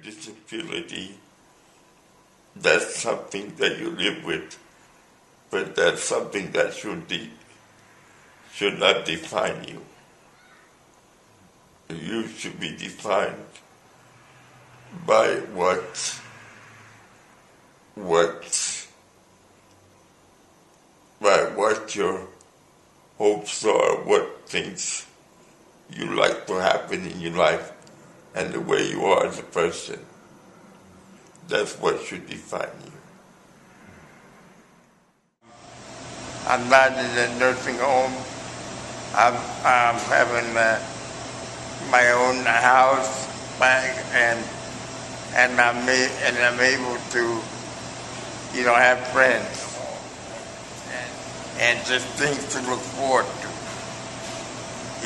disability, that's something that you live with, but that's something that should not define you. You should be defined by what your hopes are, what things you like to happen in your life, and the way you are as a person. That's what should define you. I'm not in a nursing home. I'm having my own house, and I'm able to, have friends and just things to look forward to.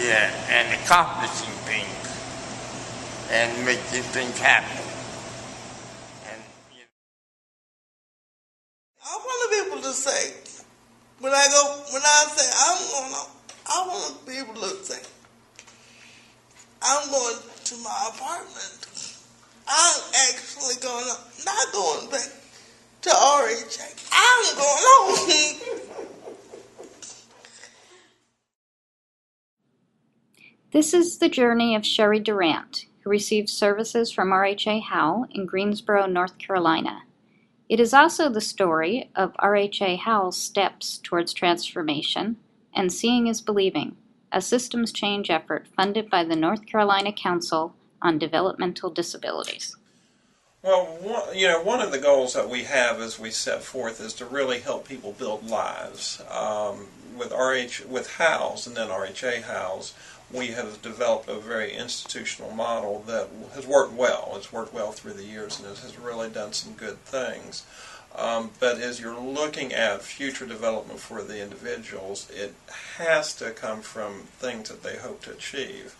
Yeah, and accomplishing things and making things happen. I want to be able to say, when I say I want to be able to say, I'm going to my apartment. I'm actually not going back to RHA. I'm going home. This is the journey of Sherry Durant, who receives services from RHA Howe in Greensboro, North Carolina. It is also the story of RHA Howe's steps towards transformation and Seeing is Believing, a systems change effort funded by the North Carolina Council on Developmental Disabilities. Well, one of the goals that we have as we set forth is to really help people build lives. With Howe's and then RHA Howe's, we have developed a very institutional model that has worked well. It's worked well through the years and it has really done some good things. But as you're looking at future development for the individuals, it has to come from things that they hope to achieve.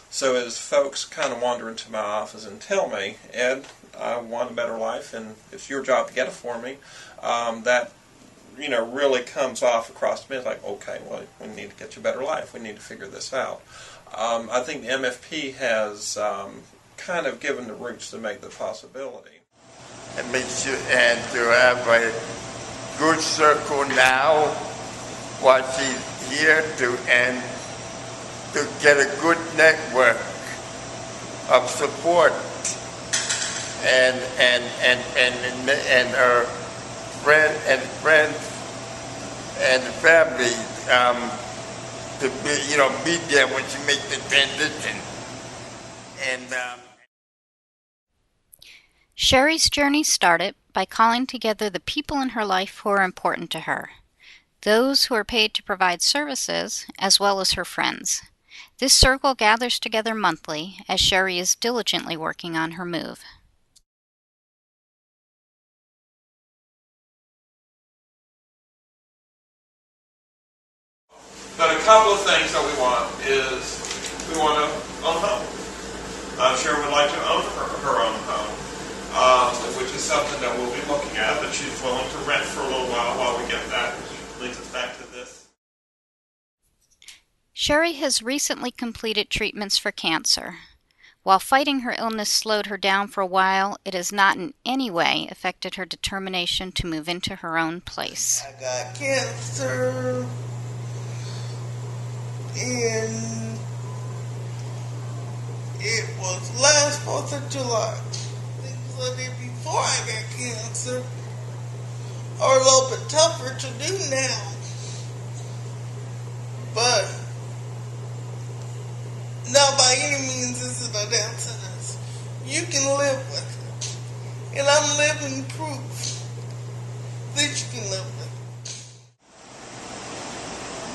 So as folks kind of wander into my office and tell me, Ed, I want a better life, and it's your job to get it for me, that really comes off across me. It's like, okay, well, we need to get you a better life. We need to figure this out. I think the MFP has kind of given the roots to make the possibility. And make sure and to have a good circle now while she's here to get a good network of support and her friends and family to be there when she makes the transition. Sherry's journey started by calling together the people in her life who are important to her, those who are paid to provide services, as well as her friends. This circle gathers together monthly as Sherry is diligently working on her move. But a couple of things that we want is we want to own a home. Sherry would like to own her own home, which is something that we'll be looking at, but she's willing to rent for a little while we get that, which leads us back to this. Sherry has recently completed treatments for cancer. While fighting her illness slowed her down for a while, it has not in any way affected her determination to move into her own place. I got cancer, and it was last 4th of July. Things I did before I got cancer are a little bit tougher to do now. But not by any means is it a death sentence. You can live with it. And I'm living proof that you can live with it.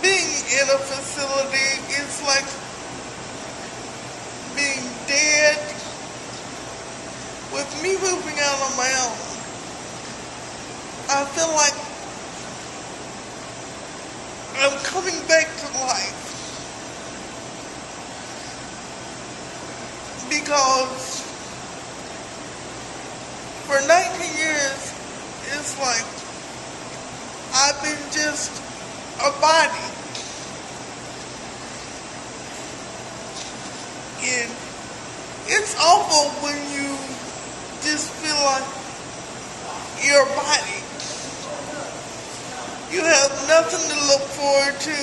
Being in a facility is like being dead. With me moving out on my own, I feel like I'm coming back to life. Because for 19 years, it's like I've been just a body. And it's awful when you your body. You have nothing to look forward to.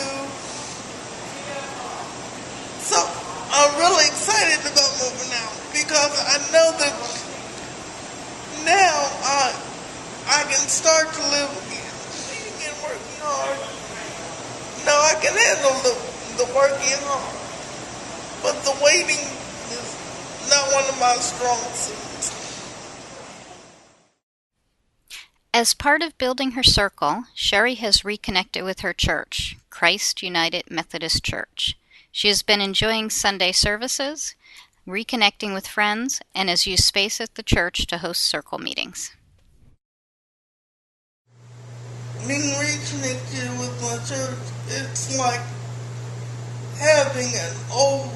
So I'm really excited about moving out because I know that now I can start to live again. Eating and working hard. Now I can handle the working hard. But the waiting is not one of my strong suits. As part of building her circle, Sherry has reconnected with her church, Christ United Methodist Church. She has been enjoying Sunday services, reconnecting with friends, and has used space at the church to host circle meetings. Being reconnected with my church, it's like having an old,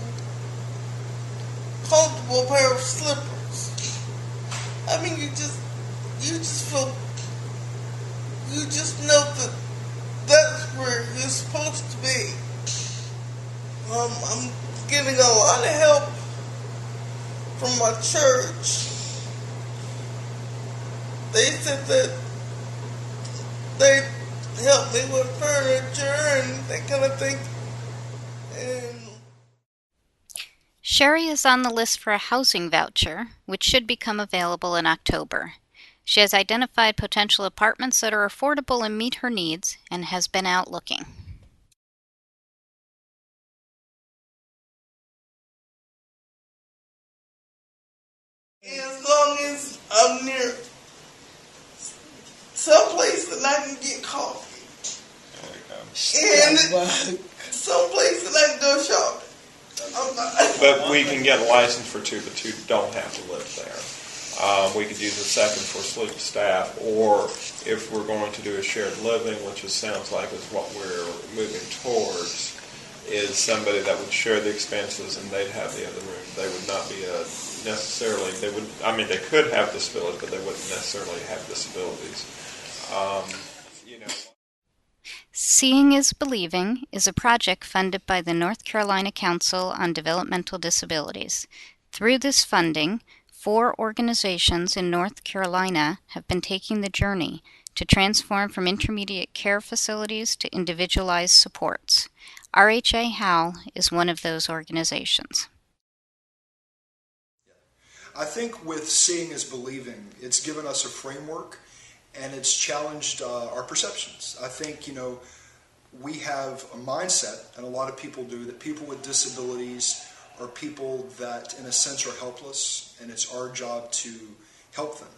comfortable pair of slippers. I mean, you just feel, you just know that that's where you're supposed to be. I'm getting a lot of help from my church. They said that they help me with furniture and that kind of thing. And Sherry is on the list for a housing voucher, which should become available in October. She has identified potential apartments that are affordable and meet her needs, and has been out looking. as long as I'm near someplace that I can get coffee. And someplace that I can go shopping. But we can get a license for two, but two don't have to live there. We could use a second for sleep staff, or if we're going to do a shared living, which it sounds like is what we're moving towards, is somebody that would share the expenses and they'd have the other room. They would not be necessarily, they would, I mean, they could have disabilities, but they wouldn't necessarily have disabilities. Seeing is Believing is a project funded by the North Carolina Council on Developmental Disabilities. Through this funding, 4 organizations in North Carolina have been taking the journey to transform from intermediate care facilities to individualized supports. RHA Howell is one of those organizations. I think with Seeing is Believing, it's given us a framework and it's challenged our perceptions. I think, we have a mindset, and a lot of people do, that people with disabilities are people that, in a sense, are helpless, and it's our job to help them.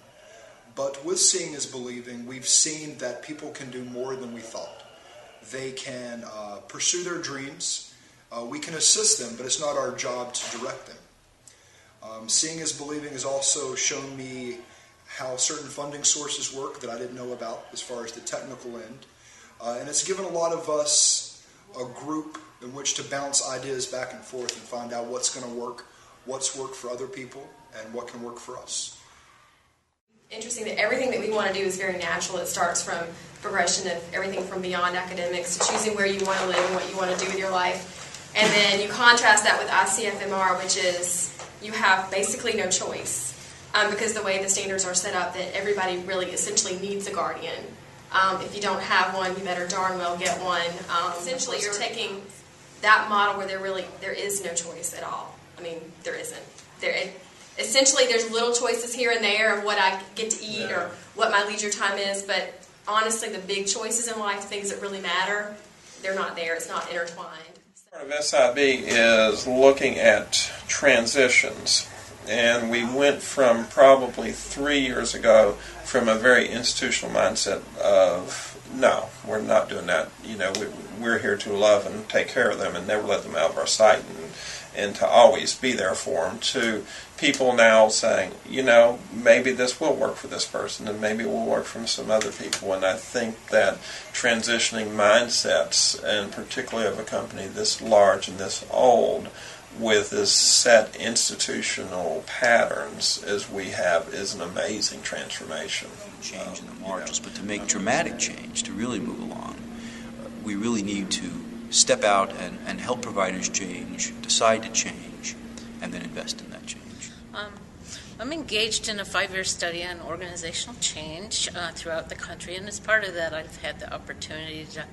But with Seeing is Believing, we've seen that people can do more than we thought. They can pursue their dreams. We can assist them, but it's not our job to direct them. Seeing is Believing has also shown me how certain funding sources work that I didn't know about as far as the technical end. And it's given a lot of us a group in which to bounce ideas back and forth and find out what's going to work, what's worked for other people, and what can work for us. Interesting that everything that we want to do is very natural. It starts from progression of everything from beyond academics to choosing where you want to live and what you want to do with your life. And then you contrast that with ICFMR, which is you have basically no choice because the way the standards are set up that everybody really essentially needs a guardian. If you don't have one, you better darn well get one. Essentially, you're taking that model where there is no choice at all. I mean, there isn't. Essentially, there's little choices here and there of what I get to eat or what my leisure time is, but honestly, the big choices in life, things that really matter, they're not there. It's not intertwined. Part of SIB is looking at transitions. And we went from probably 3 years ago from a very institutional mindset of, no, we're not doing that. We're here to love and take care of them and never let them out of our sight and to always be there for them, to people now saying, maybe this will work for this person and maybe it will work for some other people. And I think that transitioning mindsets, and particularly of a company this large and this old, with this set institutional patterns as we have, is an amazing transformation. Change in the margins, but to make dramatic change, to really move along, we really need to step out and help providers change, decide to change, and then invest in that change. I'm engaged in a 5-year study on organizational change throughout the country, and as part of that, I've had the opportunity to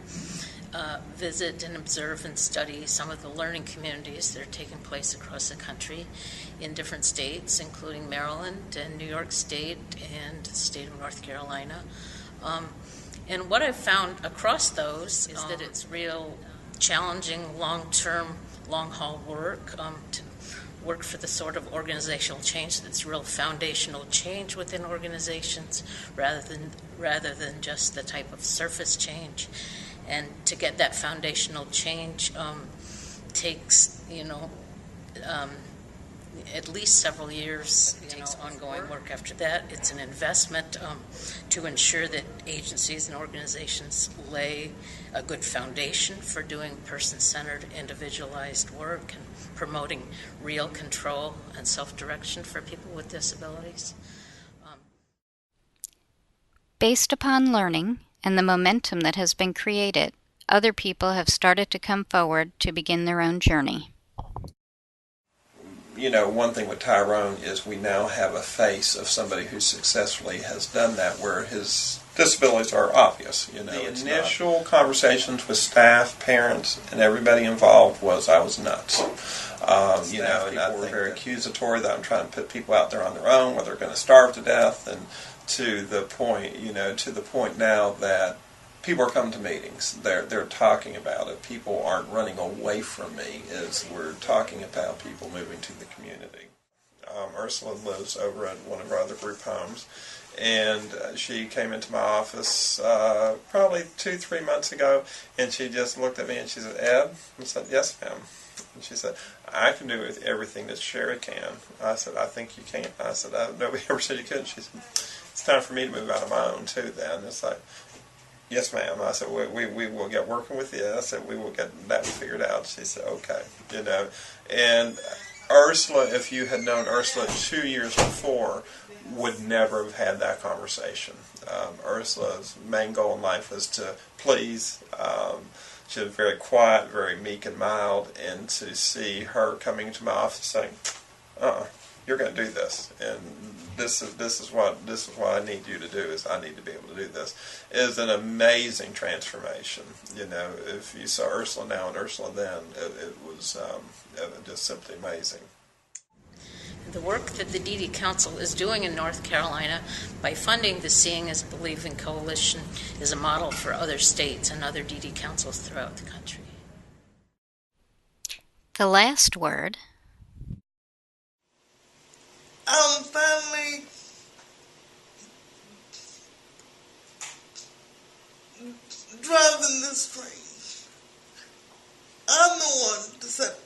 visit and observe and study some of the learning communities that are taking place across the country in different states, including Maryland and New York State and the state of North Carolina. And what I've found across those is that it's real challenging, long-term, long-haul work to work for the sort of organizational change that's real foundational change within organizations rather than just the type of surface change. And to get that foundational change takes, at least several years. It takes ongoing work after that. It's an investment to ensure that agencies and organizations lay a good foundation for doing person-centered, individualized work and promoting real control and self-direction for people with disabilities. Based upon learning and the momentum that has been created, other people have started to come forward to begin their own journey. One thing with Tyrone is we now have a face of somebody who successfully has done that where his disabilities are obvious. The initial conversations with staff, parents, and everybody involved was I was nuts. And I were very accusatory that I'm trying to put people out there on their own, where they're going to starve to death, and to the point now that people are coming to meetings. They're talking about it. People aren't running away from me as we're talking about people moving to the community. Ursula lives over at one of our other group homes, and she came into my office probably 2-3 months ago, and she just looked at me and she said, "Ed?" I said, "Yes, ma'am." And she said, "I can do everything that Sherry can." I said, "I think you can." I said, "Nobody ever said you couldn't." She said, "It's time for me to move out on my own too then." It's like, "Yes, ma'am." I said, we will get working with you. I said, "We will get that figured out." She said, "Okay." And Ursula, if you had known Ursula 2 years before, would never have had that conversation. Ursula's main goal in life was to please. She was very quiet, very meek and mild, and to see her coming into my office saying, "You're going to do this, and this is what I need you to do. Is I need to be able to do this," is an amazing transformation. If you saw Ursula now and Ursula then, it was just simply amazing. The work that the DD Council is doing in North Carolina by funding the Seeing is Believing Coalition is a model for other states and other DD Councils throughout the country. The last word. I'm finally driving this train. I'm the one to set